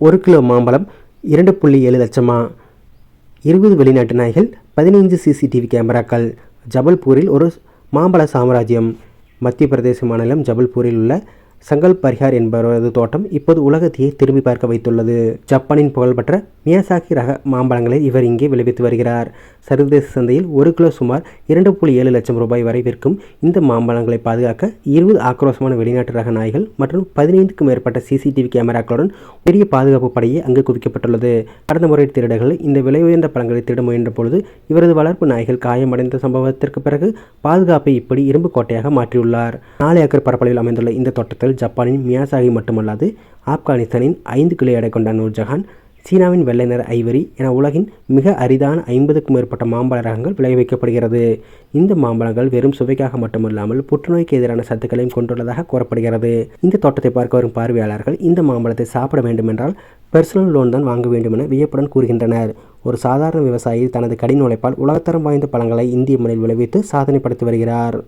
1 kilo மாம்பழம் 2.7 லட்சமா? 20 வெளிநாட்டு நாய்கள், 15 சிசிடிவி கேமராக்கள். ஜபல்பூரில் ஒரு மாம்பழ சாம்ராஜ்யம். மத்திய பிரதேச மாநிலம் ஜபல்பூரில் உள்ள சங்கல் பரிஹார் என்பவரது தோட்டம் இப்போது உலகத்தையே திரும்பி பார்க்க வைத்துள்ளது. ஜப்பானின் புகழ்பெற்ற மியாசாகி ரக மாம்பழங்களை இவர் இங்கே விளைவித்து வருகிறார். சர்வதேச சந்தையில் 1 கிலோ சுமார் 2.7 லட்சம் ரூபாய் வரை விற்கும் இந்த மாம்பழங்களை பாதுகாக்க 20 ஆக்ரோஷமான வெளிநாட்டு ரக நாய்கள் மற்றும் 15க்கும் மேற்பட்ட சிசிடிவி கேமராக்களுடன் பெரிய பாதுகாப்பு படையே அங்கு குவிக்கப்பட்டுள்ளது. கடந்த முறை திருடர்கள் இந்த விலை உயர்ந்த பழங்களை திருட முயன்ற பொழுது இவரது வளர்ப்பு நாய்கள் காயமடைந்த சம்பவத்திற்கு பிறகு பாதுகாப்பை இப்படி இரும்பு கோட்டையாக மாற்றியுள்ளார். 4 ஏக்கர் பரப்பளவில் அமைந்துள்ள இந்த தோட்டத்தில் ஜப்பானின் மியாசாகி மட்டுமல்லாது ஆப்கானிஸ்தானின் 5 கிலோ எடை கொண்ட நூர்ஜஹான், சீனாவின் வெள்ளை நிற ஐவரி என உலகின் மிக அரிதான 50க்கும் மேற்பட்ட மாம்பழ ரகங்கள் விளைவிக்கப்படுகிறது. இந்த மாம்பழங்கள் வெறும் சுவைக்காக மட்டுமல்லாமல் புற்றுநோய்க்கு எதிரான சத்துக்களையும் கொண்டுள்ளதாக கூறப்படுகிறது. இந்த தோட்டத்தை பார்க்க வரும் பார்வையாளர்கள் இந்த மாம்பழத்தை சாப்பிட வேண்டுமென்றால் பர்சனல் லோன் தான் வாங்க வேண்டும் என வியப்புடன் கூறுகின்றனர். ஒரு சாதாரண விவசாயி தனது கடின உழைப்பால் உலகத்தரம் வாய்ந்த பழங்களை இந்திய மண்ணில் விளைவித்து சாதனை படைத்து வருகிறார்.